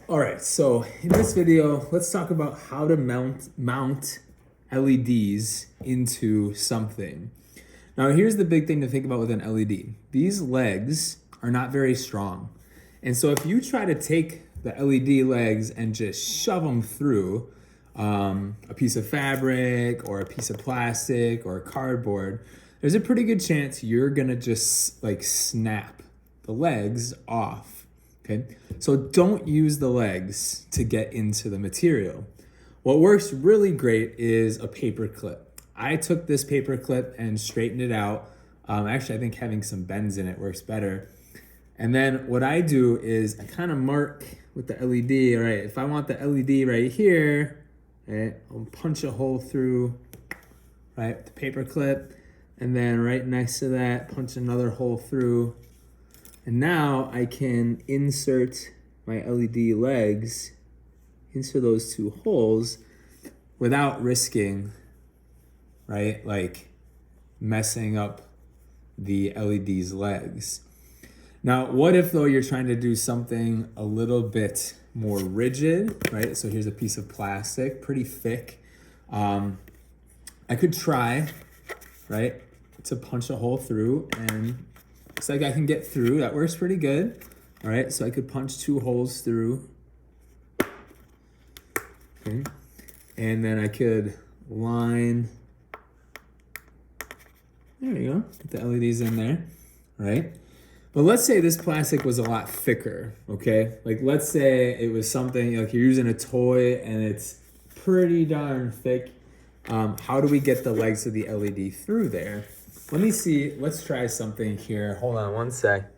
All right, so in this video, let's talk about how to mount LEDs into something. Now, here's the big thing to think about with an LED. These legs are not very strong. And so if you try to take the LED legs and just shove them through a piece of fabric or a piece of plastic or cardboard, there's a pretty good chance you're gonna just like snap the legs off. Okay, so don't use the legs to get into the material. What works really great is a paper clip. I took this paper clip and straightened it out. Actually, I think having some bends in it works better. And then what I do is I kind of mark with the LED. All right, if I want the LED right here, right, I'll punch a hole through, right, the paper clip, and then right next to that, punch another hole through. And now I can insert my LED legs into those two holes without risking, right, like messing up the LED's legs. Now, what if though you're trying to do something a little bit more rigid, right? So here's a piece of plastic, pretty thick. I could try, right, to punch a hole through, and looks like I can get through. That works pretty good. All right, so I could punch two holes through. Okay. And then I could line, there you go, get the LEDs in there, right? But let's say this plastic was a lot thicker, okay? Like let's say it was something, like you're using a toy and it's pretty darn thick. How do we get the legs of the LED through there? Let me see, let's try something here. Hold on one sec.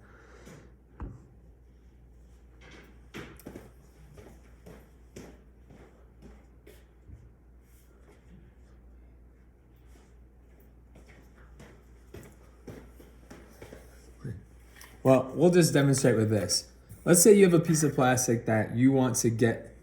Well, we'll just demonstrate with this. Let's say you have a piece of plastic that you want to get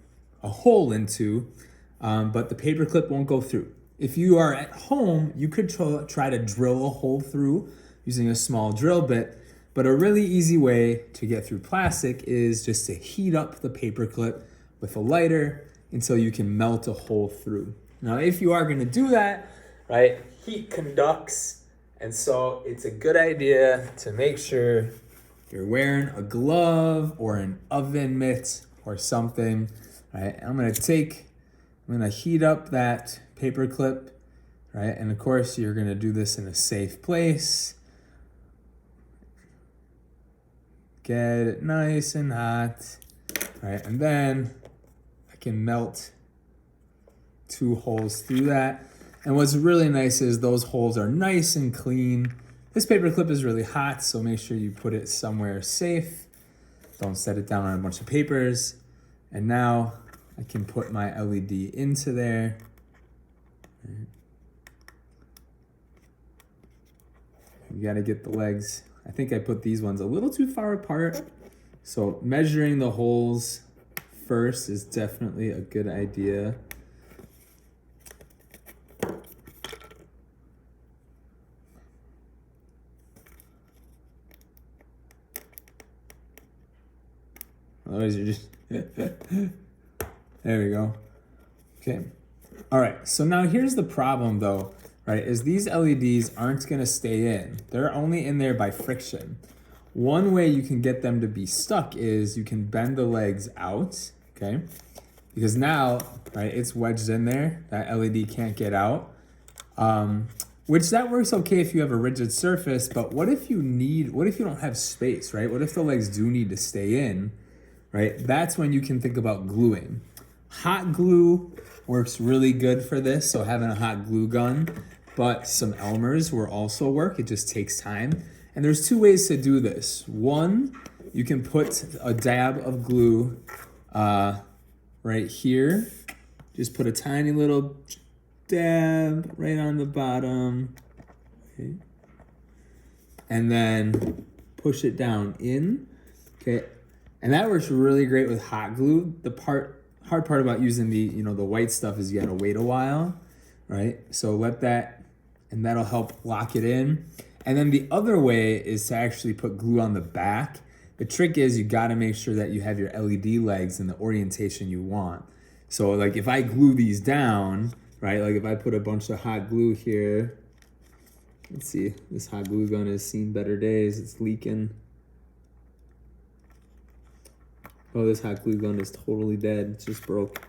a hole into, but the paper clip won't go through. If you are at home, you could try to drill a hole through using a small drill bit, but a really easy way to get through plastic is just to heat up the paper clip with a lighter until you can melt a hole through. Now, if you are gonna do that, right, heat conducts, and so it's a good idea to make sure you're wearing a glove or an oven mitt or something, right? I'm gonna heat up that paper clip, right? And of course, you're gonna do this in a safe place. Get it nice and hot, right? And then I can melt two holes through that. And what's really nice is those holes are nice and clean. This paper clip is really hot, so make sure you put it somewhere safe. Don't set it down on a bunch of papers. And now I can put my LED into there. You gotta get the legs. I think I put these ones a little too far apart. So measuring the holes first is definitely a good idea. Otherwise you're just, there we go. Okay. All right, so now here's the problem though, right, is these LEDs aren't gonna stay in. They're only in there by friction. One way you can get them to be stuck is you can bend the legs out, okay? Because now, right, it's wedged in there, that LED can't get out. Which that works okay if you have a rigid surface, but what if you don't have space, right? What if the legs do need to stay in, right? That's when you can think about gluing. Hot glue works really good for this, so having a hot glue gun, but some Elmers will also work. It just takes time. And there's two ways to do this. One, you can put a dab of glue right here. Just put a tiny little dab right on the bottom. Okay. And then push it down in. Okay. And that works really great with hot glue. The hard part about using the white stuff is you gotta wait a while, right? So let that, and that'll help lock it in. And then the other way is to actually put glue on the back. The trick is you gotta make sure that you have your LED legs in the orientation you want. So like if I glue these down, right? Like if I put a bunch of hot glue here, let's see, this hot glue gun has seen better days, it's leaking. Oh, this hot glue gun is totally dead, it's just broke.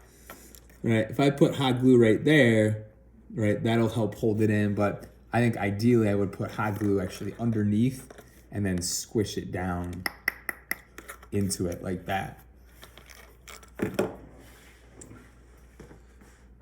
Right, if I put hot glue right there, right, that'll help hold it in, but I think ideally I would put hot glue actually underneath and then squish it down into it like that.